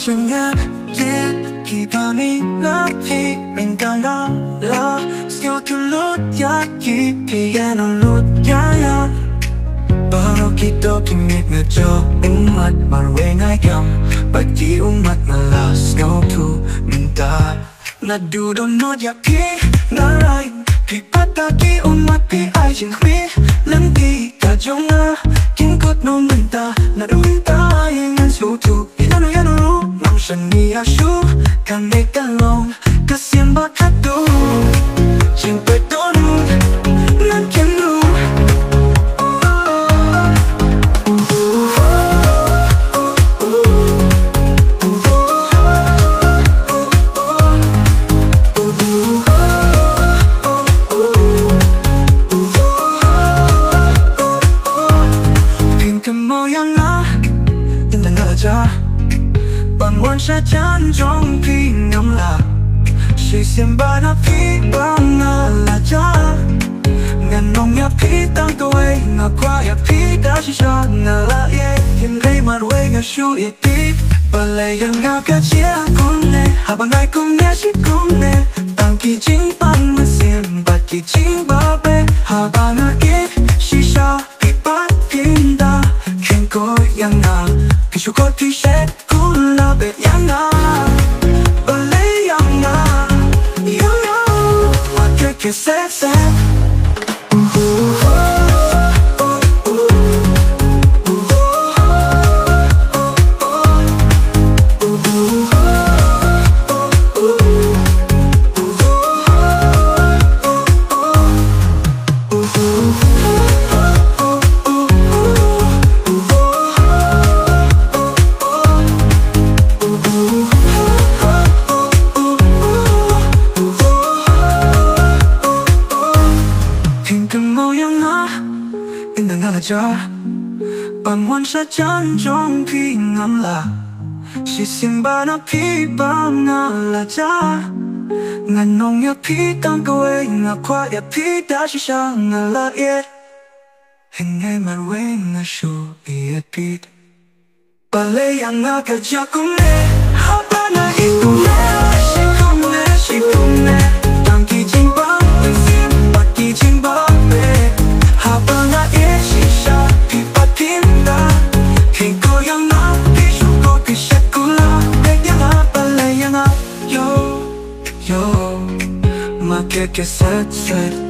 Jangan 기분이 높이 링가나라 스쳐들lut 야기 피아노 룻야야 바로 kita kimit ngejo umat marwe ngayam bagi umat malas ngotu minta nadu dono yaki narai pi pataki umat pi ai jin pi lempi kajonga kinkot no minta nadu minta yang sutu inano yano nam shani ashu kan mekalong kasian bakatu jimpe donu nan kenu Bằng sa chan trong khi ngắm là si xiêm ba na phi bang na la cha ngàn nong ya phi tang tôi ngà qua ya phi đã chỉ cho ngà la ye hiện đây mà quê ngà shu ye pi bà lệ yang ngà cả chia cùng nè hà bằng ai cùng nè chỉ cùng nè tang kỳ chính ban mà xiêm bát kỳ chính ba bê hà ba na ye si sa pi bát pin da khen coi yang ngà kỳ chu coi pi set la be yana bale yana you know what que se bằng one sa chan trong khi ngắm là si sim ba na phi bang na la cha ngàn nong ya phi tang koe ngà qua ya phi đã chỉ sa ngà la ye hình ngày mà quê ngà shu ye pi ba le yang ngà cả cha cũng nè ha ba na hi cũng nè si cũng nè si cũng nè tang ki jing ba sim ba ki jing ba be ha ba na ye si sa pi tinda khi cô yang na pi shu cô pi set kula de yang a bale yang a yo yo ma que set set